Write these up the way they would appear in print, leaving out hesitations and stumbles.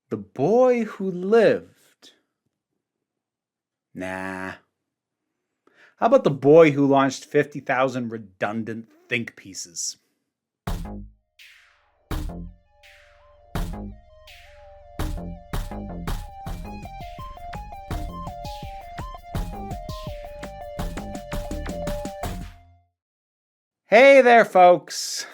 The Boy Who Lived. Nah. How about The Boy Who Launched 50,000 Redundant Think Pieces? Hey there, folks.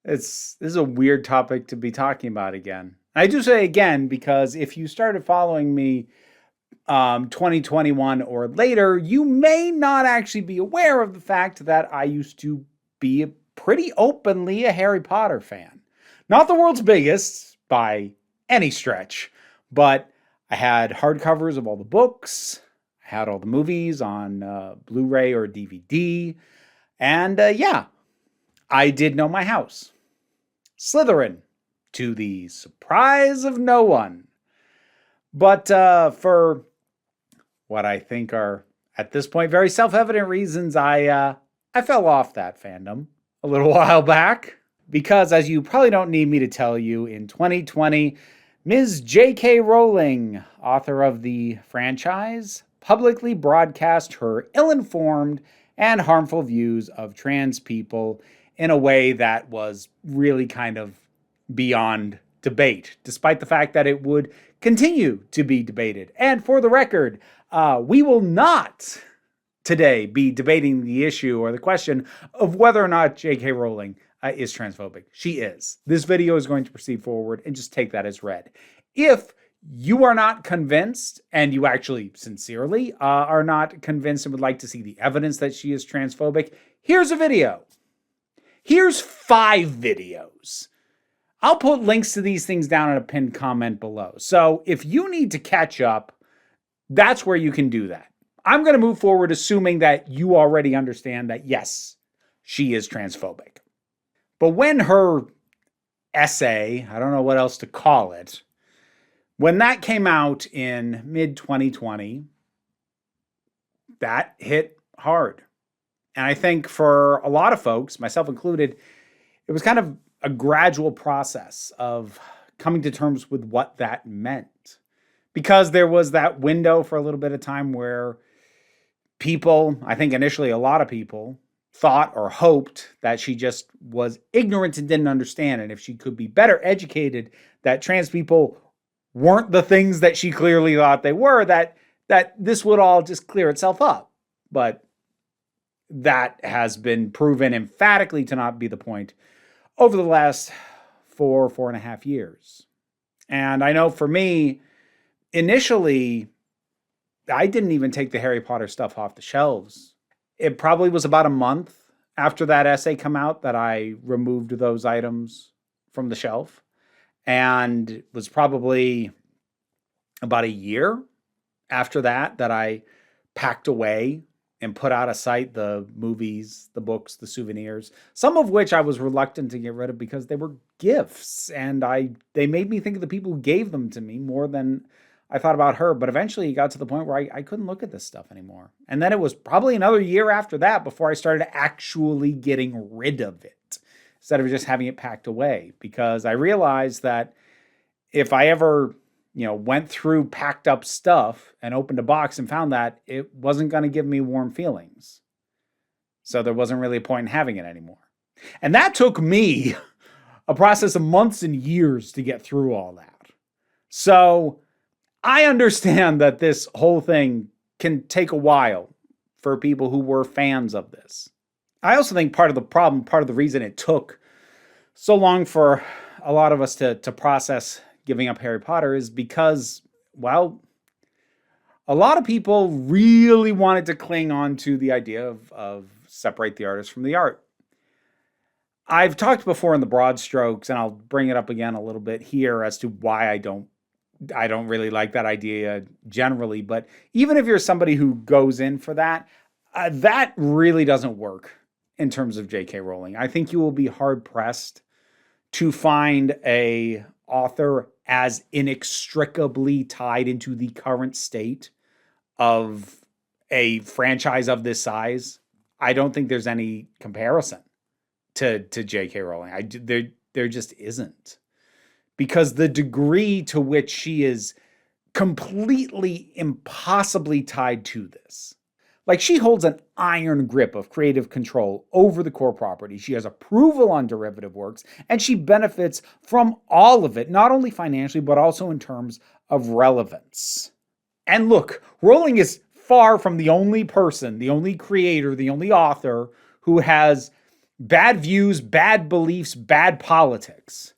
This is a weird topic to be talking about again. I do say again because if you started following me 2021 or later, you may not actually be aware of the fact that I used to be pretty openly a Harry Potter fan. Not the world's biggest by any stretch, but I had hardcovers of all the books. I had all the movies on Blu-ray or DVD. And yeah, I did know my house. Slytherin, to the surprise of no one. But for what I think are, at this point, very self-evident reasons, I fell off that fandom a little while back. Because, as you probably don't need me to tell you, in 2020, Ms. J.K. Rowling, author of the franchise, publicly broadcast her ill-informed and harmful views of trans people in a way that was really kind of beyond debate, despite the fact that it would continue to be debated. And for the record, we will not today be debating the issue or the question of whether or not J.K. Rowling is transphobic. She is. This video is going to proceed forward, and just take that as read. If you are not convinced, and you actually sincerely are not convinced and would like to see the evidence that she is transphobic, here's a video. Here's 5 videos. I'll put links to these things down in a pinned comment below. So if you need to catch up, that's where you can do that. I'm going to move forward assuming that you already understand that, yes, she is transphobic. But when her essay, I don't know what else to call it, when that came out in mid-2020, that hit hard. And I think for a lot of folks, myself included, it was kind of a gradual process of coming to terms with what that meant. Because there was that window for a little bit of time where people, I think initially a lot of people, thought or hoped that she just was ignorant and didn't understand. And if she could be better educated, that trans people weren't the things that she clearly thought they were, that this would all just clear itself up. But that has been proven emphatically to not be the point over the last 4.5 years. And I know for me, initially, I didn't even take the Harry Potter stuff off the shelves. It probably was about a month after that essay come out that I removed those items from the shelf. And it was probably about a year after that I packed away and put out of sight the movies, the books, the souvenirs, some of which I was reluctant to get rid of because they were gifts. And they made me think of the people who gave them to me more than I thought about her. But eventually it got to the point where I couldn't look at this stuff anymore. And then it was probably another year after that before I started actually getting rid of it, instead of just having it packed away. Because I realized that if I ever, went through packed up stuff and opened a box and found that, it wasn't going to give me warm feelings. So there wasn't really a point in having it anymore. And that took me a process of months and years to get through all that. So I understand that this whole thing can take a while for people who were fans of this. I also think part of the problem, part of the reason it took so long for a lot of us to process giving up Harry Potter is because, well, a lot of people really wanted to cling on to the idea of separate the artist from the art. I've talked before in the broad strokes, and I'll bring it up again a little bit here as to why I don't really like that idea generally. But even if you're somebody who goes in for that, that really doesn't work in terms of J.K. Rowling. I think you will be hard pressed to find a author as inextricably tied into the current state of a franchise of this size. I don't think there's any comparison to J.K. Rowling. There just isn't. because the degree to which she is completely impossibly tied to this. Like, she holds an iron grip of creative control over the core property. She has approval on derivative works, and she benefits from all of it, not only financially, but also in terms of relevance. And look, Rowling is far from the only person, the only creator, the only author who has bad views, bad beliefs, bad politics.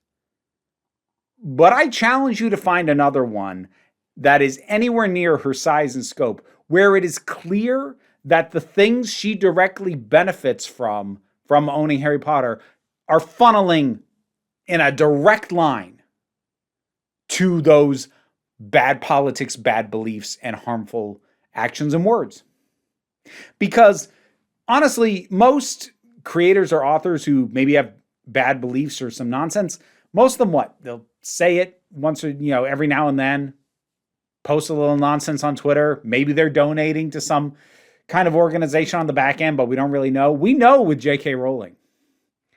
But I challenge you to find another one that is anywhere near her size and scope, where it is clear that the things she directly benefits from owning Harry Potter are funneling in a direct line to those bad politics, bad beliefs, and harmful actions and words. Because honestly, most creators or authors who maybe have bad beliefs or some nonsense, most of them they'll say it once or every now and then, post a little nonsense on Twitter. Maybe they're donating to some kind of organization on the back end, but we don't really know. We know with J.K. Rowling,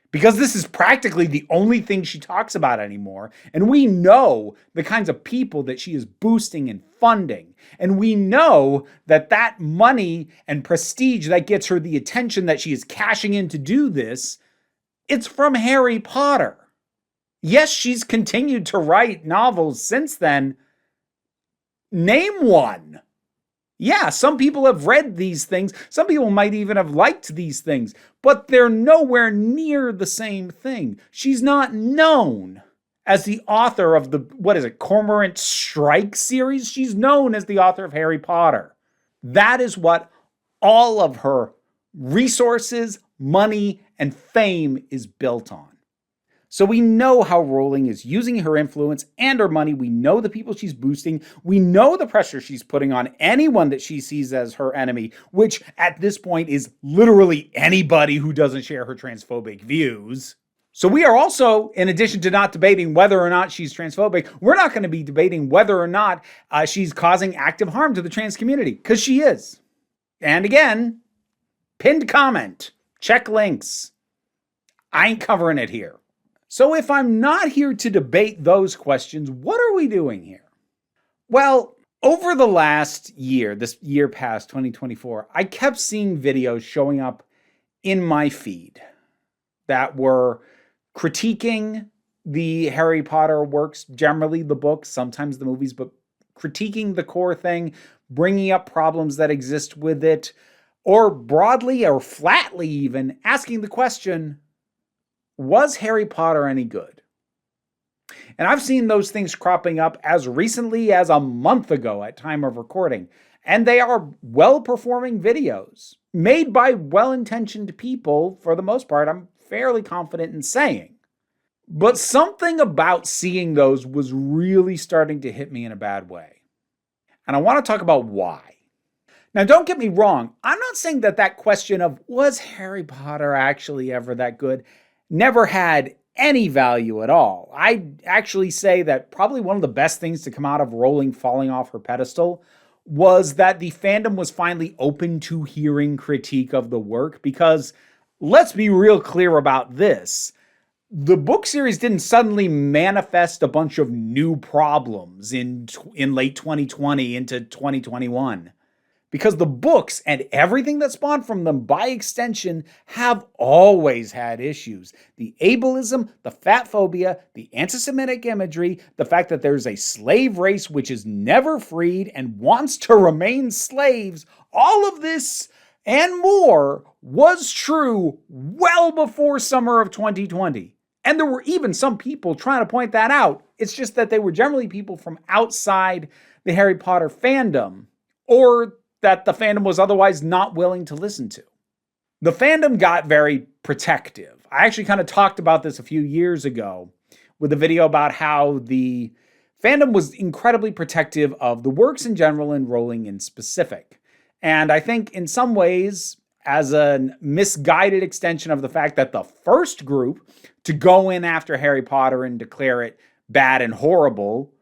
because this is practically the only thing she talks about anymore. And we know the kinds of people that she is boosting and funding. And we know that money and prestige that gets her the attention that she is cashing in to do this, it's from Harry Potter. Yes, she's continued to write novels since then. Name one. Yeah, some people have read these things. Some people might even have liked these things, but they're nowhere near the same thing. She's not known as the author of the, Cormorant Strike series? She's known as the author of Harry Potter. That is what all of her resources, money, and fame is built on. So we know how Rowling is using her influence and her money. We know the people she's boosting. We know the pressure she's putting on anyone that she sees as her enemy, which at this point is literally anybody who doesn't share her transphobic views. So we are also, in addition to not debating whether or not she's transphobic, we're not going to be debating whether or not she's causing active harm to the trans community, because she is. And again, pinned comment, check links. I ain't covering it here. So if I'm not here to debate those questions, what are we doing here? Well, over the last year, this year past 2024, I kept seeing videos showing up in my feed that were critiquing the Harry Potter works, generally the books, sometimes the movies, but critiquing the core thing, bringing up problems that exist with it, or broadly or flatly even asking the question, was Harry Potter any good? And I've seen those things cropping up as recently as a month ago at time of recording. And they are well-performing videos made by well-intentioned people, for the most part, I'm fairly confident in saying. But something about seeing those was really starting to hit me in a bad way. And I want to talk about why. Now, don't get me wrong. I'm not saying that question of, was Harry Potter actually ever that good, never had any value at all. I'd actually say that probably one of the best things to come out of Rowling falling off her pedestal was that the fandom was finally open to hearing critique of the work, because let's be real clear about this. The book series didn't suddenly manifest a bunch of new problems in late 2020 into 2021. Because the books and everything that spawned from them, by extension, have always had issues. The ableism, the fat phobia, the anti-Semitic imagery, the fact that there's a slave race which is never freed and wants to remain slaves, all of this and more was true well before summer of 2020. And there were even some people trying to point that out. It's just that they were generally people from outside the Harry Potter fandom, or that the fandom was otherwise not willing to listen to. The fandom got very protective. I actually kind of talked about this a few years ago with a video about how the fandom was incredibly protective of the works in general and Rowling in specific. And I think in some ways, as a misguided extension of the fact that the first group to go in after Harry Potter and declare it bad and horrible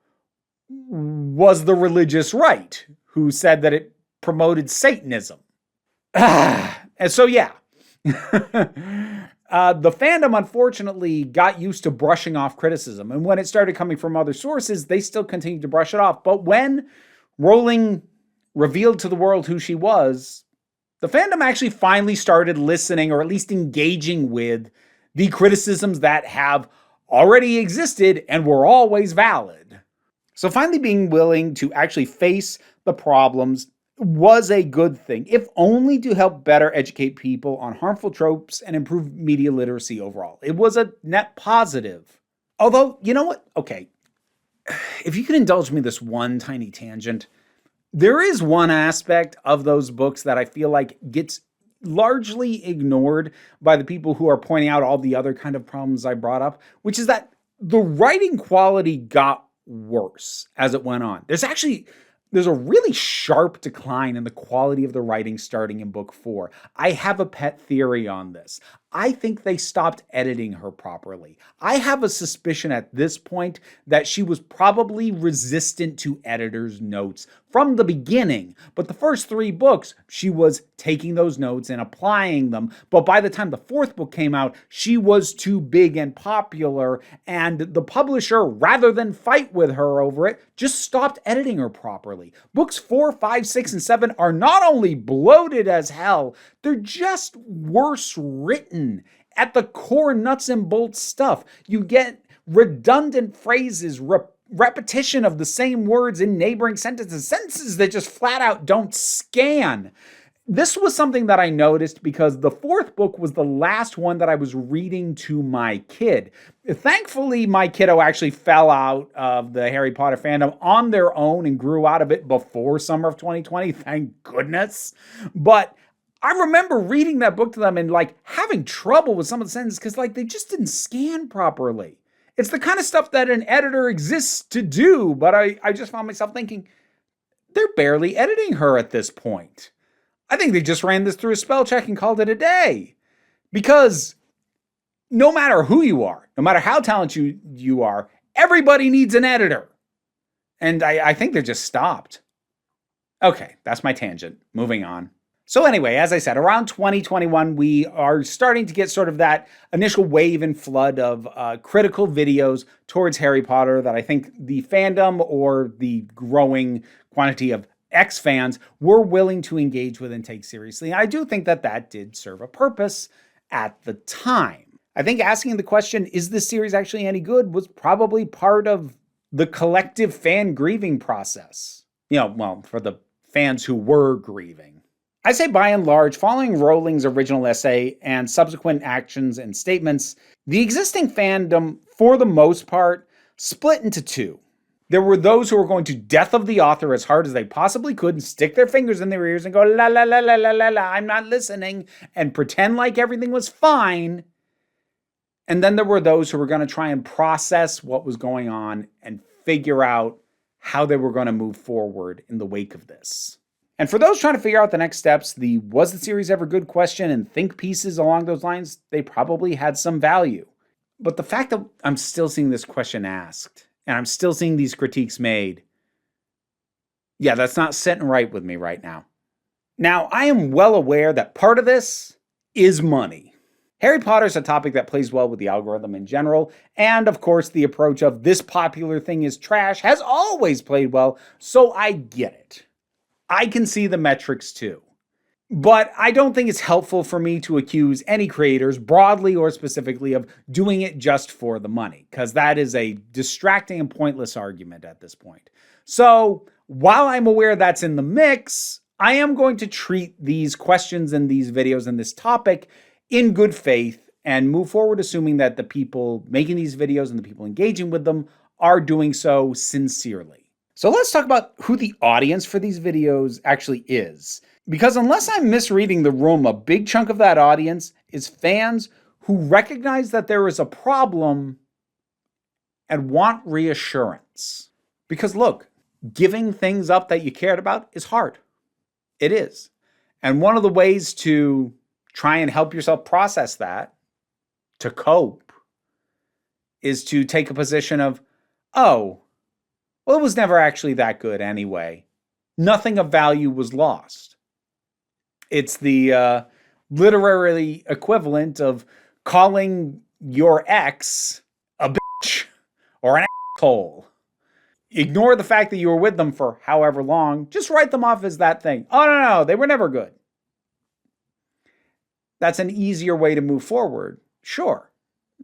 was the religious right, who said that it promoted Satanism. And so, yeah. The fandom, unfortunately, got used to brushing off criticism. And when it started coming from other sources, they still continued to brush it off. But when Rowling revealed to the world who she was, the fandom actually finally started listening, or at least engaging with, the criticisms that have already existed and were always valid. So finally being willing to actually face the problems was a good thing, if only to help better educate people on harmful tropes and improve media literacy overall. It was a net positive. Although, you know what? Okay, if you can indulge me this one tiny tangent, there is one aspect of those books that I feel like gets largely ignored by the people who are pointing out all the other kind of problems I brought up, which is that the writing quality got worse as it went on. There's a really sharp decline in the quality of the writing starting in book 4. I have a pet theory on this. I think they stopped editing her properly. I have a suspicion at this point that she was probably resistant to editors' notes from the beginning. But the first 3 books, she was taking those notes and applying them. But by the time the 4th book came out, she was too big and popular. And the publisher, rather than fight with her over it, just stopped editing her properly. Books 4, 5, 6, and 7 are not only bloated as hell, they're just worse written. At the core nuts and bolts stuff, you get redundant phrases, repetition of the same words in neighboring sentences that just flat out don't scan. This was something that I noticed because the 4th book was the last one that I was reading to my kid. Thankfully, my kiddo actually fell out of the Harry Potter fandom on their own and grew out of it before summer of 2020. Thank goodness. But I remember reading that book to them and like having trouble with some of the sentences because like they just didn't scan properly. It's the kind of stuff that an editor exists to do, but I just found myself thinking, they're barely editing her at this point. I think they just ran this through a spell check and called it a day. Because no matter who you are, no matter how talented you are, everybody needs an editor. And I think they're just stopped. Okay, that's my tangent. Moving on. So anyway, as I said, around 2021, we are starting to get sort of that initial wave and flood of critical videos towards Harry Potter that I think the fandom or the growing quantity of ex-fans were willing to engage with and take seriously. And I do think that that did serve a purpose at the time. I think asking the question, is this series actually any good, was probably part of the collective fan grieving process. For the fans who were grieving. I say by and large, following Rowling's original essay and subsequent actions and statements, the existing fandom, for the most part, split into 2. There were those who were going to death of the author as hard as they possibly could and stick their fingers in their ears and go, la la la la la la la, I'm not listening, and pretend like everything was fine. And then there were those who were going to try and process what was going on and figure out how they were going to move forward in the wake of this. And for those trying to figure out the next steps, the was the series ever good question and think pieces along those lines, they probably had some value. But the fact that I'm still seeing this question asked, and I'm still seeing these critiques made, yeah, that's not sitting right with me right now. Now, I am well aware that part of this is money. Harry Potter is a topic that plays well with the algorithm in general, and of course the approach of this popular thing is trash has always played well, so I get it. I can see the metrics too. But I don't think it's helpful for me to accuse any creators, broadly or specifically, of doing it just for the money, because that is a distracting and pointless argument at this point. So while I'm aware that's in the mix, I am going to treat these questions and these videos and this topic in good faith and move forward assuming that the people making these videos and the people engaging with them are doing so sincerely. So let's talk about who the audience for these videos actually is. Because unless I'm misreading the room, a big chunk of that audience is fans who recognize that there is a problem and want reassurance. Because look, giving things up that you cared about is hard. It is. And one of the ways to try and help yourself process that, to cope, is to take a position of, oh, well, it was never actually that good anyway. Nothing of value was lost. It's the literary equivalent of calling your ex a bitch or an asshole. Ignore the fact that you were with them for however long. Just write them off as that thing. Oh, no, they were never good. That's an easier way to move forward. Sure.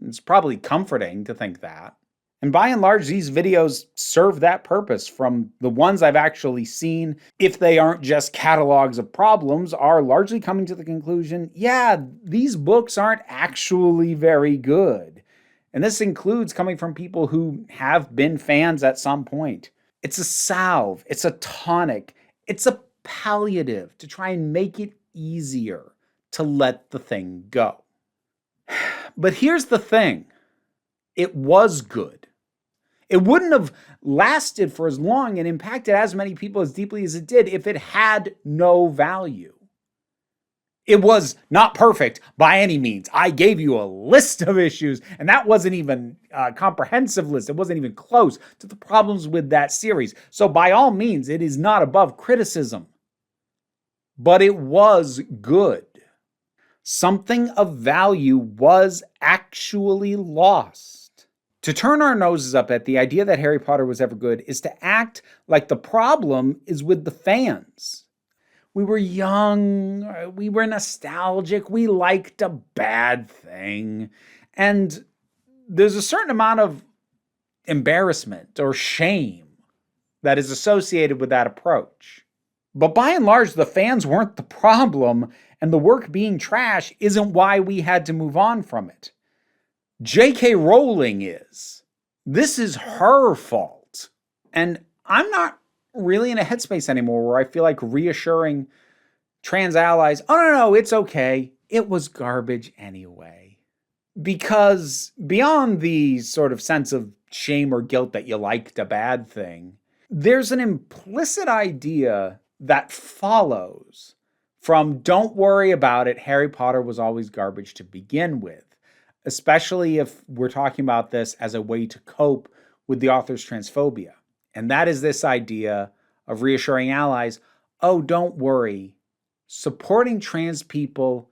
It's probably comforting to think that. And by and large, these videos serve that purpose. From the ones I've actually seen, if they aren't just catalogs of problems, are largely coming to the conclusion, yeah, these books aren't actually very good. And this includes coming from people who have been fans at some point. It's a salve, it's a tonic, it's a palliative to try and make it easier to let the thing go. But here's the thing. It was good. It wouldn't have lasted for as long and impacted as many people as deeply as it did if it had no value. It was not perfect by any means. I gave you a list of issues, and that wasn't even a comprehensive list. It wasn't even close to the problems with that series. So by all means, it is not above criticism. But it was good. Something of value was actually lost. To turn our noses up at the idea that Harry Potter was ever good is to act like the problem is with the fans. We were young, we were nostalgic, we liked a bad thing. And there's a certain amount of embarrassment or shame that is associated with that approach. But by and large, the fans weren't the problem, and the work being trash isn't why we had to move on from it. J.K. Rowling is. This is her fault. And I'm not really in a headspace anymore where I feel like reassuring trans allies, oh, no, it's okay. It was garbage anyway. Because beyond the sort of sense of shame or guilt that you liked a bad thing, there's an implicit idea that follows from don't worry about it, Harry Potter was always garbage to begin with, especially if we're talking about this as a way to cope with the author's transphobia. And that is this idea of reassuring allies, oh, don't worry, supporting trans people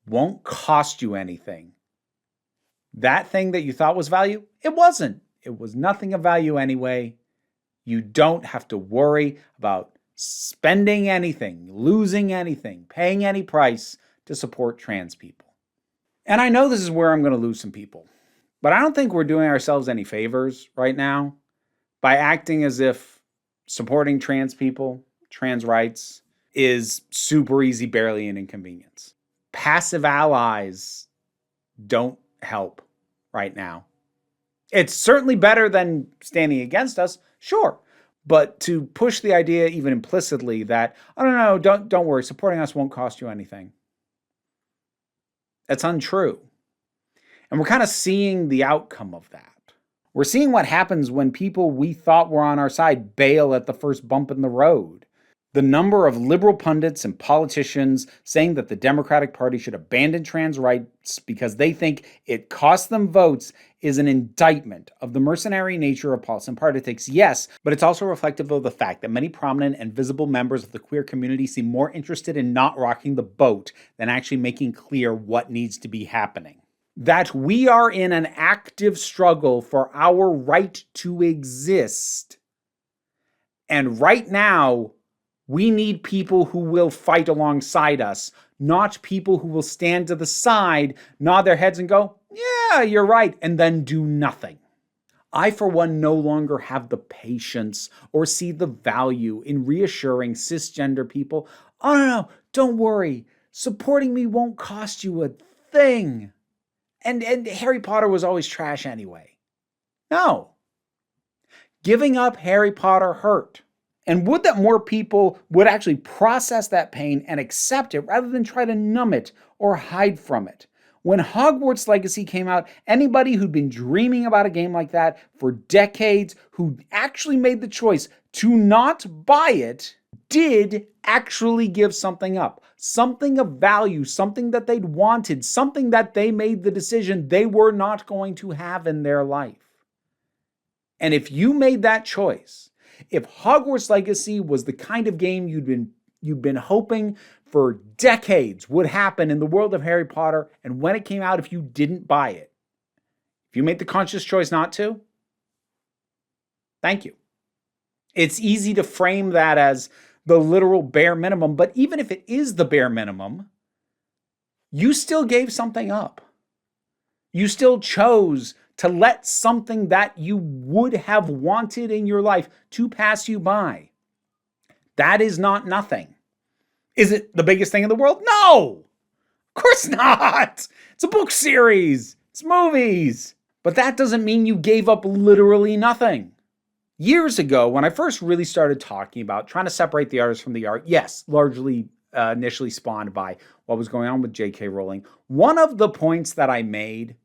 won't cost you anything. That thing that you thought was value, it wasn't. It was nothing of value anyway. You don't have to worry about spending anything, losing anything, paying any price to support trans people. And I know this is where I'm going to lose some people, but I don't think we're doing ourselves any favors right now by acting as if supporting trans people, trans rights, is super easy, barely an inconvenience. Passive allies don't help right now. It's certainly better than standing against us, sure. But to push the idea even implicitly that, oh, no, don't worry, supporting us won't cost you anything. That's untrue. And we're kind of seeing the outcome of that. We're seeing what happens when people we thought were on our side bail at the first bump in the road. The number of liberal pundits and politicians saying that the Democratic Party should abandon trans rights because they think it costs them votes is an indictment of the mercenary nature of partisan politics, yes, but it's also reflective of the fact that many prominent and visible members of the queer community seem more interested in not rocking the boat than actually making clear what needs to be happening. That we are in an active struggle for our right to exist. And right now, we need people who will fight alongside us, not people who will stand to the side, nod their heads and go, yeah, you're right, and then do nothing. I, for one, no longer have the patience or see the value in reassuring cisgender people, oh, no, don't worry, supporting me won't cost you a thing. And Harry Potter was always trash anyway. No. Giving up Harry Potter hurt. And would that more people would actually process that pain and accept it rather than try to numb it or hide from it. When Hogwarts Legacy came out, anybody who'd been dreaming about a game like that for decades, who actually made the choice to not buy it, did actually give something up. Something of value, something that they'd wanted, something that they made the decision they were not going to have in their life. And if you made that choice, if Hogwarts Legacy was the kind of game you'd been you've been hoping for decades would happen in the world of Harry Potter, and when it came out, if you didn't buy it, if you made the conscious choice not to, thank you. It's easy to frame that as the literal bare minimum, but even if it is the bare minimum, you still gave something up. You still chose to let something that you would have wanted in your life to pass you by. That is not nothing. Is it the biggest thing in the world? No, of course not. It's a book series. It's movies. But that doesn't mean you gave up literally nothing. Years ago, when I first really started talking about trying to separate the artist from the art, yes, largely initially spawned by what was going on with J.K. Rowling, one of the points that I made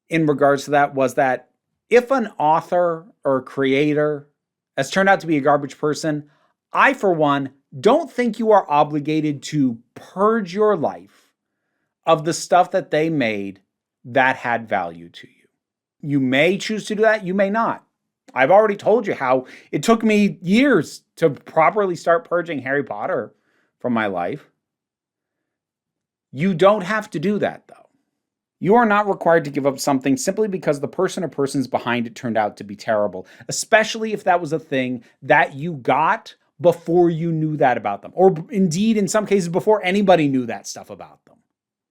in regards to that was that if an author or creator has turned out to be a garbage person, I, for one, don't think you are obligated to purge your life of the stuff that they made that had value to you. You may choose to do that, you may not. I've already told you how it took me years to properly start purging Harry Potter from my life. You don't have to do that, though. You are not required to give up something simply because the person or persons behind it turned out to be terrible, especially if that was a thing that you got before you knew that about them, or indeed, in some cases, before anybody knew that stuff about them.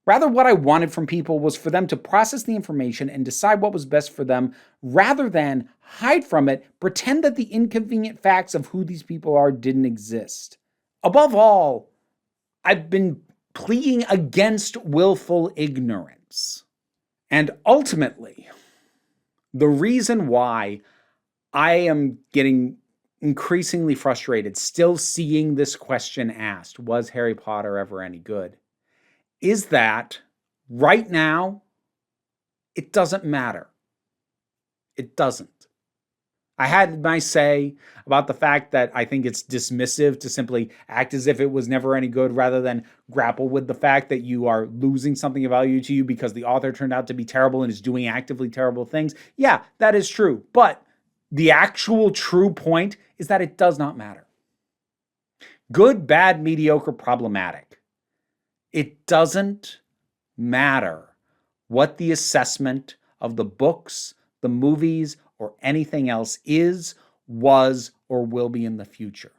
Rather, what I wanted from people was for them to process the information and decide what was best for them, rather than hide from it, pretend that the inconvenient facts of who these people are didn't exist. Above all, I've been pleading against willful ignorance. And ultimately, the reason why I am getting increasingly frustrated still seeing this question asked, was Harry Potter ever any good, is that right now, it doesn't matter. It doesn't. I had my say about the fact that I think it's dismissive to simply act as if it was never any good rather than grapple with the fact that you are losing something of value to you because the author turned out to be terrible and is doing actively terrible things. Yeah, that is true. But the actual true point is that it does not matter. Good, bad, mediocre, problematic. It doesn't matter what the assessment of the books, the movies, or anything else is, was, or will be in the future.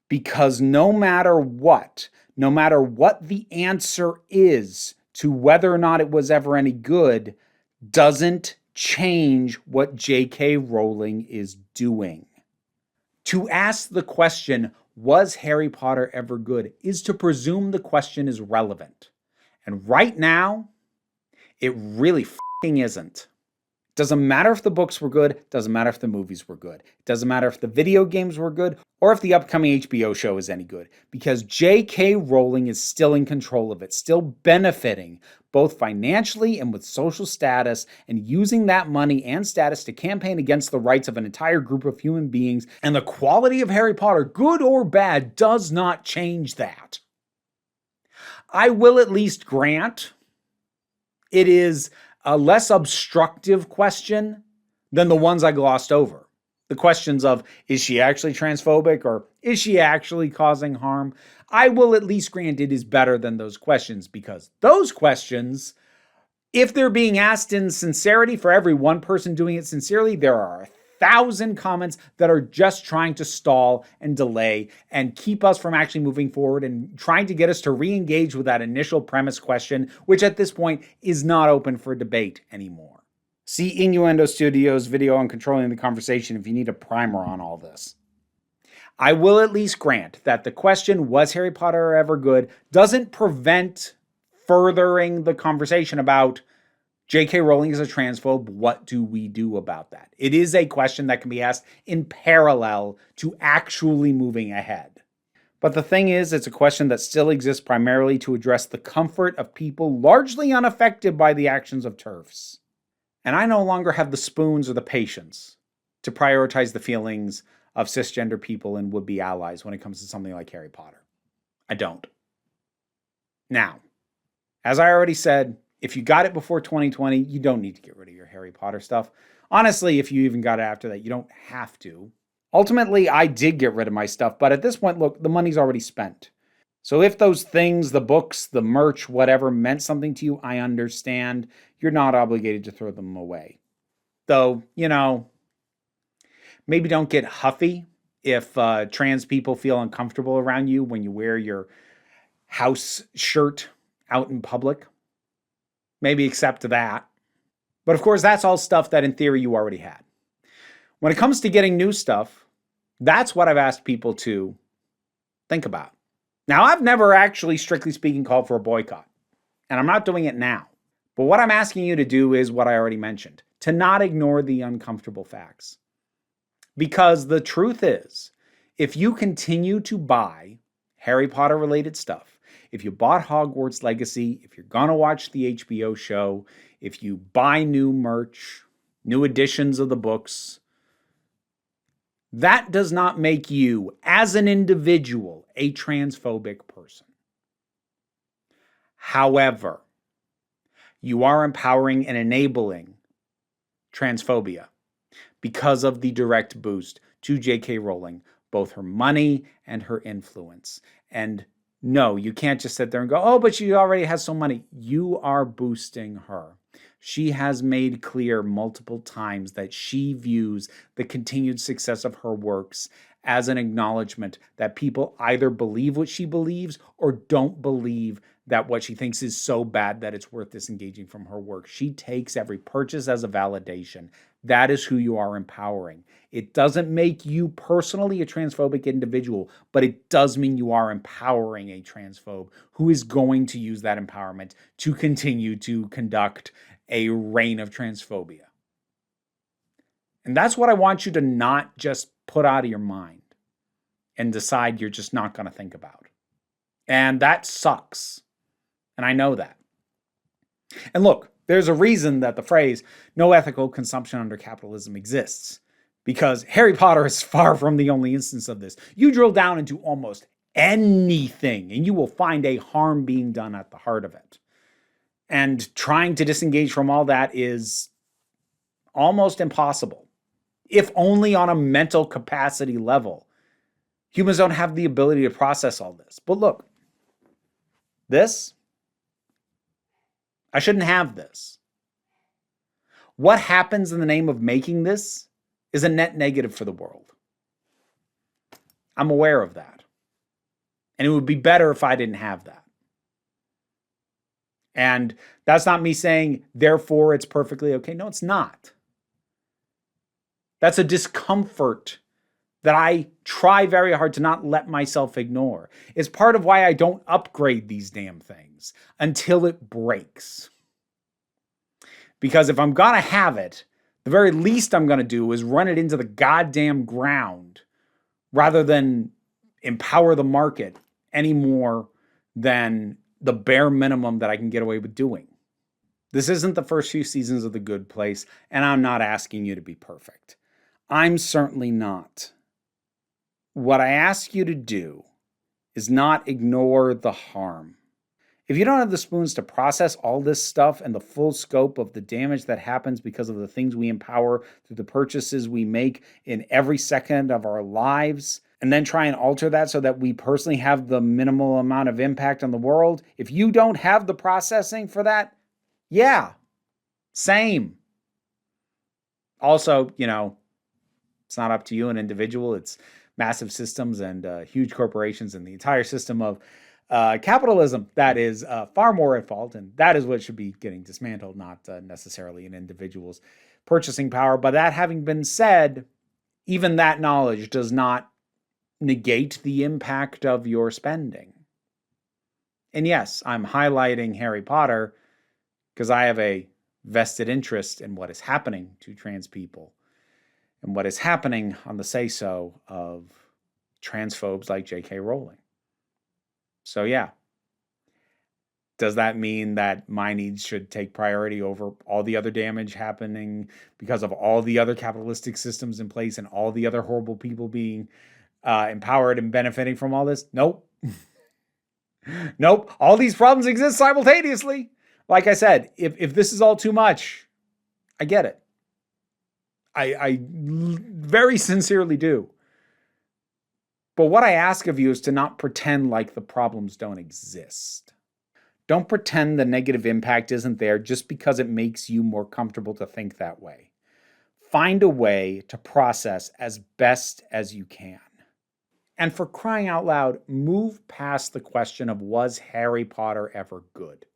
Because no matter what the answer is to whether or not it was ever any good, doesn't change what J.K. Rowling is doing. To ask the question, was Harry Potter ever good, is to presume the question is relevant. And right now, it really f***ing isn't. Doesn't matter if the books were good, doesn't matter if the movies were good. Doesn't matter if the video games were good, or if the upcoming HBO show is any good. Because J.K. Rowling is still in control of it, still benefiting, both financially and with social status, and using that money and status to campaign against the rights of an entire group of human beings. And the quality of Harry Potter, good or bad, does not change that. I will at least grant it is a less obstructive question than the ones I glossed over. The questions of, is she actually transphobic, or is she actually causing harm? I will at least grant it is better than those questions, because those questions, if they're being asked in sincerity, for every one person doing it sincerely, there are 1,000 comments that are just trying to stall and delay and keep us from actually moving forward and trying to get us to re-engage with that initial premise question, which at this point is not open for debate anymore. See Innuendo Studios' video on controlling the conversation if you need a primer on all this. I will at least grant that the question, was Harry Potter ever good, doesn't prevent furthering the conversation about J.K. Rowling is a transphobe. What do we do about that? It is a question that can be asked in parallel to actually moving ahead. But the thing is, it's a question that still exists primarily to address the comfort of people largely unaffected by the actions of TERFs. And I no longer have the spoons or the patience to prioritize the feelings of cisgender people and would-be allies when it comes to something like Harry Potter. I don't. Now, as I already said, if you got it before 2020, you don't need to get rid of your Harry Potter stuff. Honestly, if you even got it after that, you don't have to. Ultimately, I did get rid of my stuff, but at this point, look, the money's already spent. So if those things, the books, the merch, whatever, meant something to you, I understand. You're not obligated to throw them away. Though, maybe don't get huffy if trans people feel uncomfortable around you when you wear your house shirt out in public. Maybe accept that. But of course, that's all stuff that in theory you already had. When it comes to getting new stuff, that's what I've asked people to think about. Now, I've never actually, strictly speaking, called for a boycott, and I'm not doing it now. But what I'm asking you to do is what I already mentioned, to not ignore the uncomfortable facts. Because the truth is, if you continue to buy Harry Potter related stuff, if you bought Hogwarts Legacy, if you're going to watch the HBO show, if you buy new merch, new editions of the books, that does not make you, as an individual, a transphobic person. However, you are empowering and enabling transphobia because of the direct boost to J.K. Rowling, both her money and her influence. And no, you can't just sit there and go, oh, but she already has so money. You are boosting her. She has made clear multiple times that she views the continued success of her works as an acknowledgement that people either believe what she believes or don't believe that what she thinks is so bad that it's worth disengaging from her work. She takes every purchase as a validation. That is who you are empowering. It doesn't make you personally a transphobic individual, but it does mean you are empowering a transphobe who is going to use that empowerment to continue to conduct a reign of transphobia. And that's what I want you to not just put out of your mind and decide you're just not going to think about. And that sucks. And I know that. And look, there's a reason that the phrase no ethical consumption under capitalism exists, because Harry Potter is far from the only instance of this. You drill down into almost anything and you will find a harm being done at the heart of it. And trying to disengage from all that is almost impossible, if only on a mental capacity level. Humans don't have the ability to process all this. But look, I shouldn't have this. What happens in the name of making this is a net negative for the world. I'm aware of that. And it would be better if I didn't have that. And that's not me saying, therefore, it's perfectly okay. No, it's not. That's a discomfort that I try very hard to not let myself ignore. It's part of why I don't upgrade these damn things until it breaks. Because if I'm going to have it, the very least I'm going to do is run it into the goddamn ground rather than empower the market any more than the bare minimum that I can get away with doing. This isn't the first few seasons of The Good Place, and I'm not asking you to be perfect. I'm certainly not. What I ask you to do is not ignore the harm. If you don't have the spoons to process all this stuff and the full scope of the damage that happens because of the things we empower through the purchases we make in every second of our lives, and then try and alter that so that we personally have the minimal amount of impact on the world, if you don't have the processing for that, yeah, same. Also, it's not up to you, an individual. It's massive systems and huge corporations and the entire system of capitalism that is far more at fault, and that is what should be getting dismantled, not necessarily an individual's purchasing power. But that having been said, even that knowledge does not negate the impact of your spending. And yes, I'm highlighting Harry Potter because I have a vested interest in what is happening to trans people and what is happening on the say-so of transphobes like J.K. Rowling. So yeah, does that mean that my needs should take priority over all the other damage happening because of all the other capitalistic systems in place and all the other horrible people being empowered and benefiting from all this? Nope. Nope. All these problems exist simultaneously. Like I said, if this is all too much, I get it. I very sincerely do. But what I ask of you is to not pretend like the problems don't exist. Don't pretend the negative impact isn't there just because it makes you more comfortable to think that way. Find a way to process as best as you can. And for crying out loud, move past the question of, was Harry Potter ever good?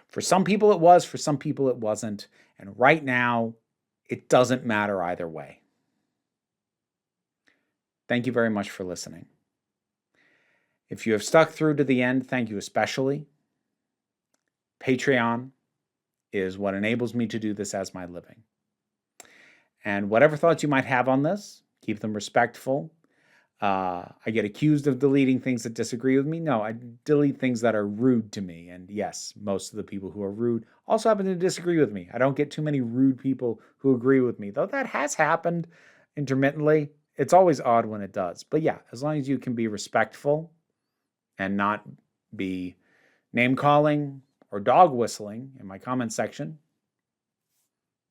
For some people it was, for some people it wasn't. And right now, it doesn't matter either way. Thank you very much for listening. If you have stuck through to the end, thank you especially. Patreon is what enables me to do this as my living. And whatever thoughts you might have on this, keep them respectful. I get accused of deleting things that disagree with me. No, I delete things that are rude to me. And yes, most of the people who are rude also happen to disagree with me. I don't get too many rude people who agree with me, though that has happened intermittently. It's always odd when it does. But yeah, as long as you can be respectful and not be name-calling or dog whistling in my comment section,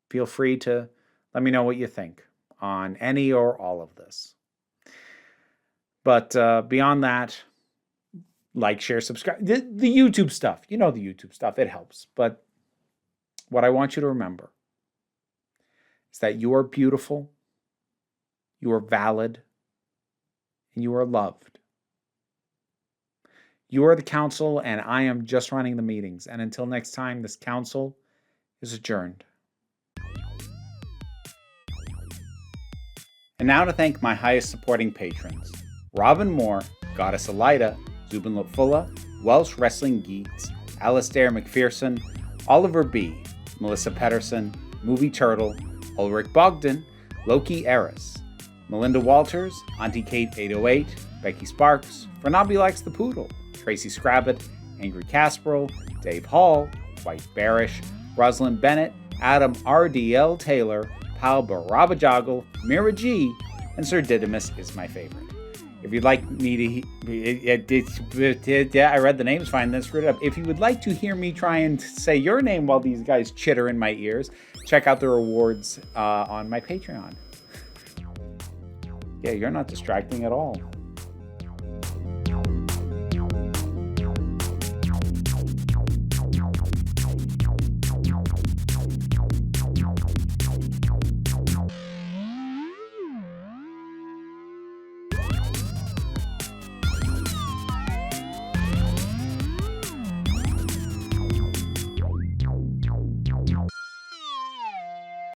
feel free to let me know what you think on any or all of this. But beyond that, like, share, subscribe. The YouTube stuff. You know the YouTube stuff. It helps. But what I want you to remember is that you are beautiful, you are valid, and you are loved. You are the council, and I am just running the meetings. And until next time, this council is adjourned. And now to thank my highest supporting patrons: Robin Moore, Goddess Elida, Zubin Lopfula, Welsh Wrestling Geeks, Alistair McPherson, Oliver B., Melissa Pedersen, Movie Turtle, Ulrich Bogdan, Loki Eris, Melinda Walters, Auntie Kate 808, Becky Sparks, Fernabi Likes the Poodle, Tracy Scrabbit, Angry Casperl, Dave Hall, White Bearish, Rosalind Bennett, Adam R.D.L. Taylor, Pal Barabajoggle, Mira G, and Sir Didymus is my favorite. If you'd like me to... I read the names fine, then screwed it up. If you would like to hear me try and say your name while these guys chitter in my ears, check out the rewards on my Patreon. Yeah, you're not distracting at all.